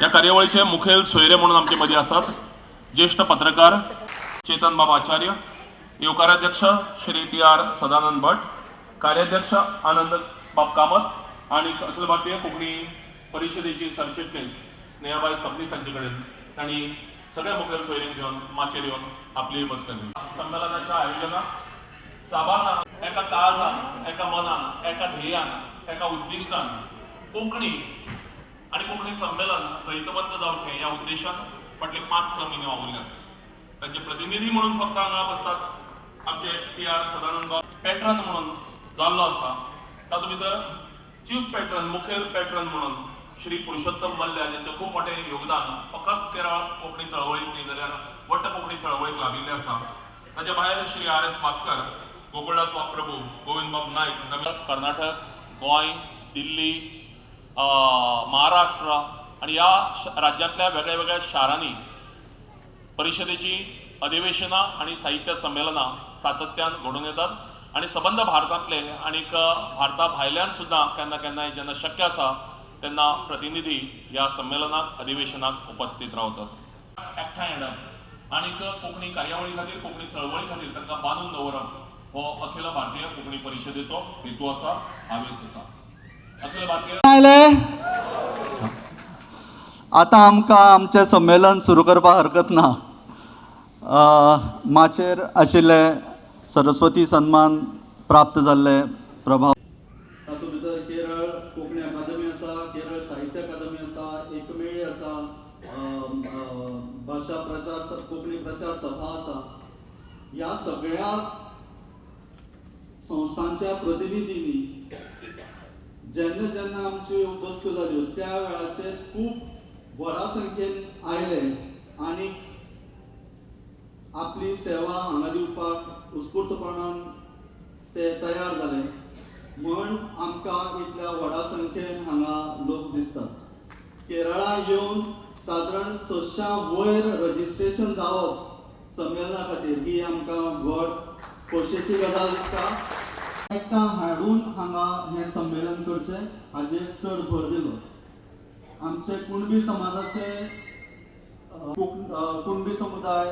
या कार्यावळीचे मुखेल सोयरे म्हणून आमचे मध्ये असतात ज्येष्ठ पत्रकार चेतन बाब आचार्य, योगाध्यक्ष श्री टी.आर. सदानंद भट, कार्याध्यक्ष आनंद बाब कामत आणि अखिल भारतीय कोकणी परिषदेची सरचिटणीस स्नेहाबाई सबनीस यांच्याकडे आणि सगळ्या मुखेल सोयऱ्यांक घेऊन माचेर येऊन आपली बसका दिली. संमेलनाच्या आयोजनात साबारान एका काळजान, एका मनान, एका ध्येयान, एका उद्दिष्टान कोंकणी आणि कोंकणी संमेलन जैतवंत जावचें या उद्देशान फाटले 5-6 म्हयने वावुरल्यात. तांचे प्रतिनिधी म्हणून फक्त हांगा बसतात आमचे टी.आर. सदानंद पॅट्रन म्हणून जाल्लो आसा. तातूंत भितर चीफ पॅट्रन, मुखेल पॅट्रन म्हणून श्री पुरुषोत्तम मल्ल्या यांचे खूप मोठे योगदान फकत केरळ कोंकणी चळवळीक न्ही जाल्यार वट्ट कोंकणी चळवळीक लाभिल्लें आसा. ताचे भायर श्री आर.एस. भास्कर, गोकुळदास प्रभू, गोविंद बाब नायक, कर्नाटक, गोंय, दिल्ली, महाराष्ट्र आणि या राज्यातल्या वेगळ्या वेगळ्या शारांनी परिषदेची अधिवेशनां आणि साहित्य संमेलनां सातत्यान घडोवन येतात आणि सबंद भारतांतले आणि भारता भायल्यान सुद्दां केन्ना केन्नाय जेन्ना शक्य आसा तेन्ना प्रतिनिधी ह्या संमेलनाक अधिवेशनाक उपस्थित रावतात. एकठांय हाडप आणि कोंकणी कार्यावळी खातीर, कोंकणी चळवळी खातीर तांकां बांदून दवरप हो अखिल भारतीय कोंकणी परिशदेचो हेतू आसा, आवेस आसा. अखिल भारतीय आता आमकां आमचें संमेलन सुरू करपाक हरकत ना. माचेर आशिल्ले सरस्वती सन्मान प्राप्त जाल्ले प्रभाव तातूंत भितर केरळ कोंकणी अकादमी आसा, केरळ साहित्य अकादमी आसा, एकमेळी आसा, भाशा प्रचार कोंकणी प्रचार सभा आसा. ह्या सगळ्या संस्थांच्या प्रतिनिधींनी जेन्ना जेन्ना आमच्यो बसको जाल्यो त्या वेळाचेर खूब व्हडा संख्येन आयले आनी आपली सेवा हांगा दिवपाक उत्स्फूर्तपणान ते तयार जाले म्हण आमकां इतल्या व्हडा संख्येन हांगा लोक दिसतात. केरळा येवन सादारण 600 वयर रजिस्ट्रेशन जावप संमेलना खातीर ही आमकां व्हड खोशयेची गजाल दिसता. एकठां हाडून हांगा हें संमेलन करचें हाचेर चड भर दिलो. आमचे कुणबी समाजाचे कुणबी समुदाय,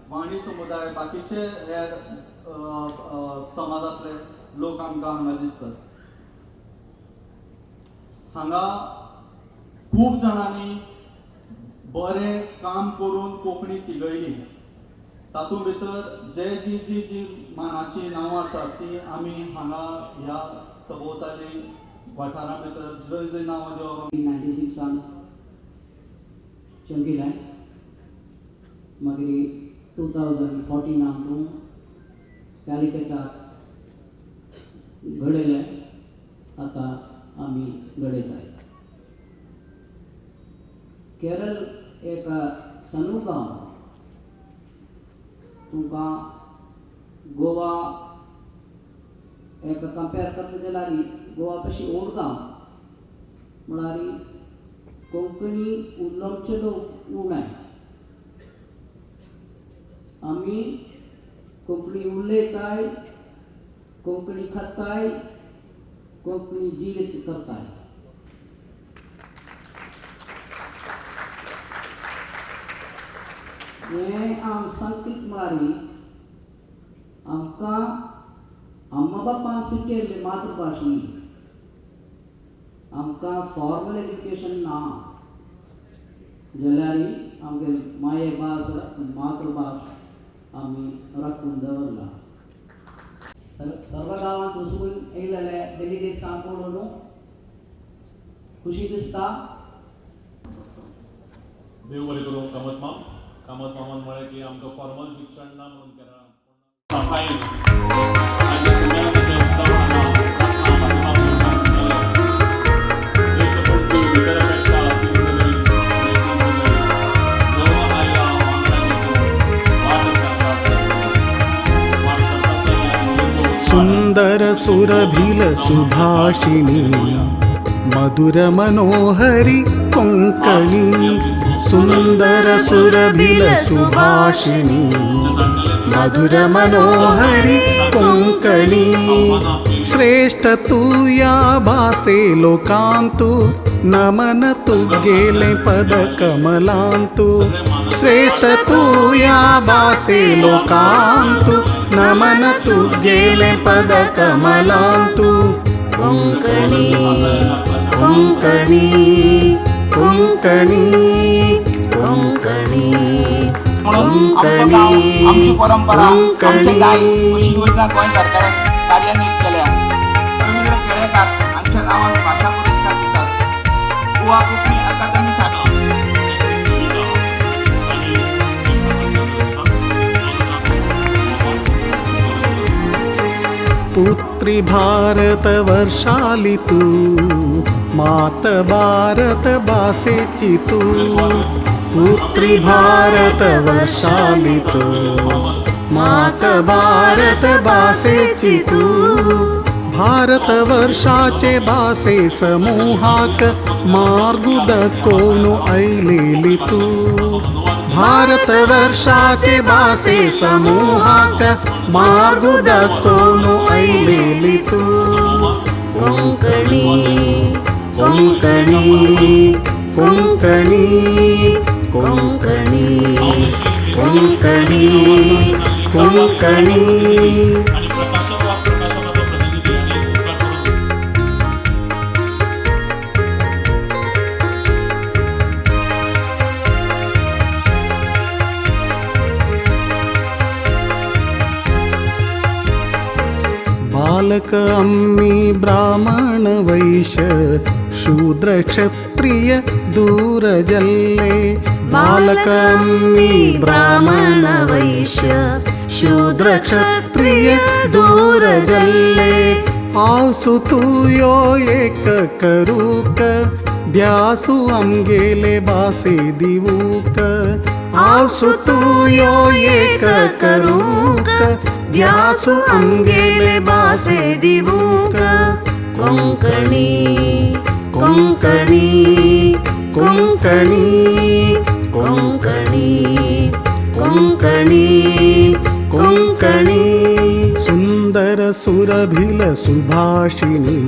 वाणी समुदाय, बाकीचे हेर समाजातले लोक आमकां हांगा दिसतात. हांगा खूब जाणांनी बरें काम करून कोंकणी तिगयली. तातूंत भितर जी जी जी मानाची नांवां आसात ती आमी हांगा ह्या सभोवताली वाठारा भितर जंय जंय नांवां दिवप. 96 चंकीलाय मागीर 2014 आमकां कॅलिकटात घडयलें. आतां आमी घडयताय. केरळ एक सनू गांव. तुमकां गोवा एक कंपेर करता जाल्यार गोवा कशी ओल्ड गांव म्हळ्यार कोंकणी उलोवचे लोक उणाय. आमी कोंकणी उलयताय, कोंकणी खाताय, कोंकणी जिवीत करताय. हें आम सांगतीत म्हळ्यार आमकां अम्मा बापान शिकयल्ली मातृभास न्ही. आमकां फॉर्मल एज्युकेशन ना जाल्यार आमगे मायभास मातृभास आमी राखून दवरला. सर्व गांवांत वचून येयलेले डेलिगेट्सांक पळोवन खुशी दिसता. देव बरें करूं. कामत मामान म्हळें की आमकां फॉर्मल शिक्षण ना म्हणून केरळांत सुंदर सुरभिल सुभाषिणी मधुर मनोहरी कोंकणी. सुंदर सुरभिल सुभाषिणी मधुर मनोहरी कोंकणी. श्रेष्ठ तू या भासे लोकांतू नमन तुगेले पद कमलांतु श्रेष्ठ तू या बासे लोकांतु नमन तुगेले पद कमलांतु कोंकणी कोंकणी कोंकणी कोंकणी म्हणून आमची परंपरा आमचे दाय अशी योजना गोंय सरकारान कार्यान्वीत केल्या. रवींद्र केळेकार हांच्या नांवान भाशा पुरस्कार दितात. गोवा कोंकणी अकादमी पुत्री भारत वर्षाली तू मात भारत बासेची तू पुत्री भारत वर्षाली तू मात भारत बासेची तू भारत वर्षाचे बासे समूहाक मार्गुद कोनु ऐलेली तू भारत वर्षाचे बासे समूहाक मार्गुद कोनु ऐलेली तू कोंकणी कोंकणी कोंकणी कोंकणी कोंकणी कोंकणी बालक अम्मी ब्राह्मण वैश्य शूद्र क्षत्रिय दूर जल्ले बालक अम्मी ब्राह्मण वैश्य शूद्र क्षत्रिय दूर जल्ले आसु तू यो एक करूक ध्यासु आमगेले बासे दिवूक आसु तू यो एक करूक ध्यासु आमगेले बासे दिवूक कोंकणी कोंकणी कोंकणी कोंकणी कोंकणी कोंकणी सुंदर सुरभिल सुभाषिणी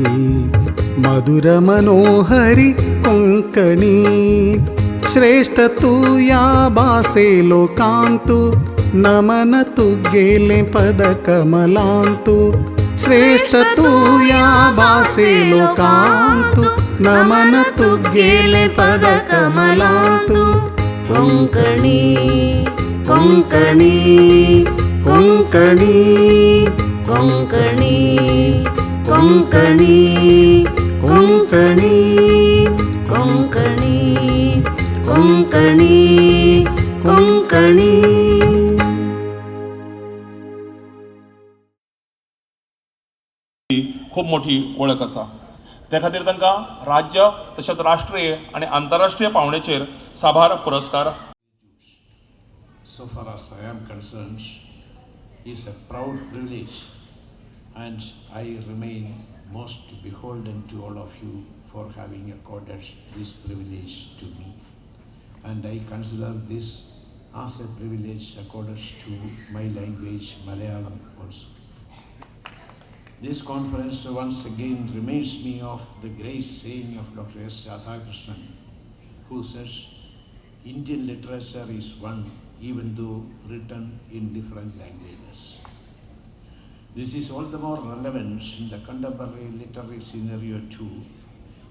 मधुर मनोहरी कोंकणी श्रेष्ठ तू या बासे लोकांतु नमन तुगेले पद कमलांतु श्रेष्ठ तू या बासे लोकांतु नमन तुगेले पद कमलांतु कोंकणी कोंकणी कोंकणी कोंकणी कोंकणी कोंकणी कोंकणी कोंकणी कोंकणी खूप मोठी ओळख आसा. त्या खातीर तांकां राज्य तशेंच राष्ट्रीय आनी आंतरराष्ट्रीय पावंड्याचेर साबार पुरस्कार. So far as I am concerned, is a proud privilege, and I remain most beholden to all of you for having accorded this privilege to me. And I consider this as a privilege accorded to my language, Malayalam also. This conference once again reminds me of the great saying of Dr. S. Radhakrishnan, who says, Indian literature is one, even though written in different languages. This is all the more relevant in the contemporary literary scenario too,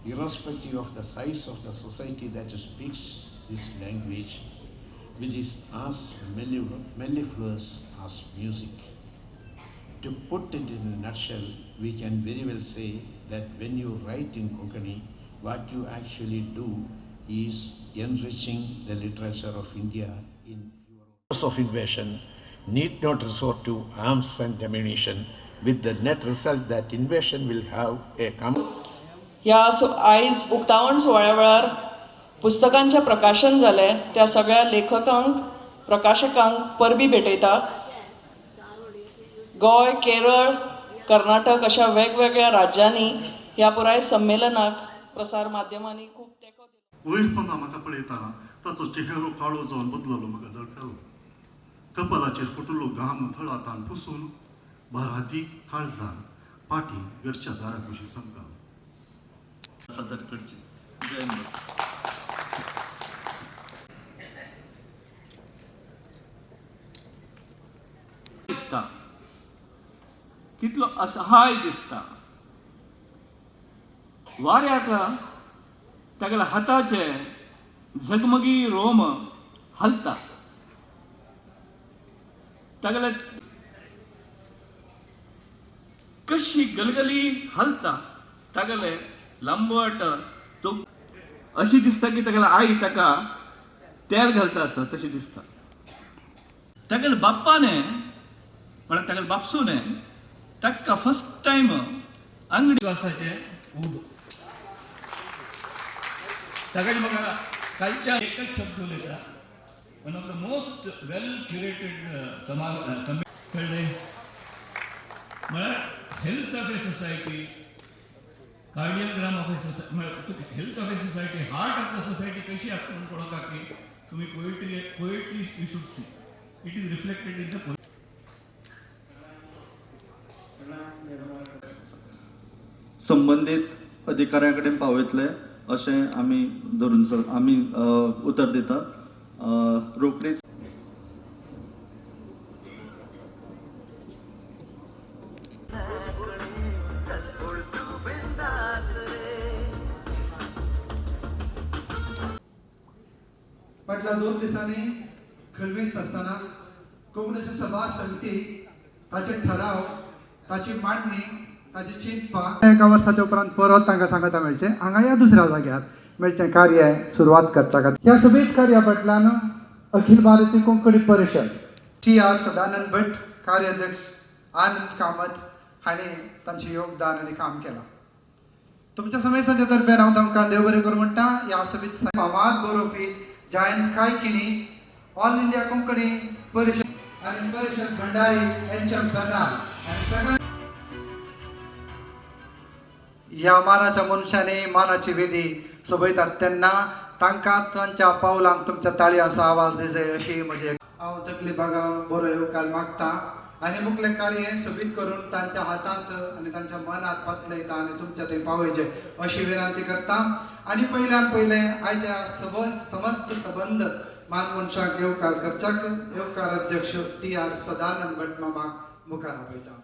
irrespective of the size of the society that speaks this language, which is as mellifluous as music. To put it in a nutshell, we can very well say that when you write in Konkani, what you actually do is enriching the literature of India in your own. Of invasion need not resort to arms and ammunition, with the net result that invasion will have a ह्या आयज उक्तावण सुवाळ्या वेळार पुस्तकांचें प्रकाशन जालें त्या सगळ्या लेखकांक प्रकाशकांक परबी भेटयता. गोंय, केरळ, कर्नाटक अशा वेगवेगळ्या राज्यांनी ह्या पुराय संमेलनाक प्रसार माध्यमांनी खूब तेंको दिलो. वयरपणां म्हाका पळयताना ताचो चेहरो काळो जावन बदललो म्हाका जळटालो. कपालाचेर फुटलो घाम थळातान पुसून भरादीक काळजान पाटी घरच्या दारा कुशी समकावली. सादर करची जयंत भट. दिसता कितलो असहाय दिसता. वाऱ्याक तागेल्या हाताचे झगमगी रोम हलता. तागेले कशी गलगली हलता. तागेले लांबट तो अशी दिसता की तागेला आई ताका तेल घालता आसा तशी दिसता. तागेले बाप्पाने म्हळ्यार तागेले बापसूने ताका फर्स्ट टाइम अंगडी वासाचे उब ताका म्हाका कालच्या एकच शब्द उलयता. One of the most well curated समाज कळ्ळें म्हळ्यार health of a society, cardiogram of a society, म्हळ्यार health of a society, heart of the society कशी आपूण पळोवता की तुम्ही poetry you should see it is reflected in the poetry. संबंधित अधिकाऱ्यां कडेन पावयतले अशें आमी धरून आमी उतर दितात. रोखडीच फाटल्या 2 दिसांनी खलवीस आसतना काँग्रेसी सभा समिती ताचे ठराव, ताची मांडणी, ताची चिंतपा एका वर्साच्या उपरांत परत तांकां सांगता मेळचें. हांगा ह्या दुसऱ्या जाग्यार मेळचें कार्य सुरवात करच्या खातीर ह्या सभेत कार्या फाटल्यान अखिल भारतीय कोंकणी परिशद TR सदानंद भट, कार्याध्यक्ष आनंद कामत हांणी तांचें योगदान आनी काम केलां. तुमच्या समेस्ताच्या तर्फे हांव तांकां देव बरें करूं म्हणटा. ह्या सभेत फामाद बरोवपी जयंत कायकिणी, ऑल इंडिया कोंकणी परिशद आनी परिशद भंडारी यांच्या कर्नाल ह्या मानाच्या मनशांनी मानाची वेदी सोबयतात तेन्ना तांकां तांच्या पावलांक तुमच्या ताळयांचो आवाज दिजे अशी म्हजी हांव तकली बागान बरो येवकार मागता. आनी मुखलें कार्य सोबीत करून तांच्या हातांत आनी तांच्या मनात पातळयता आनी तुमच्या थंय पावयचे अशी विनंती करता. आनी पयल्यान पयलें आयच्या समस्त संबंध मान मनशाक येवकार करच्याक येवकार अध्यक्ष TR सदानंद भट मामाक मुखार आपयता.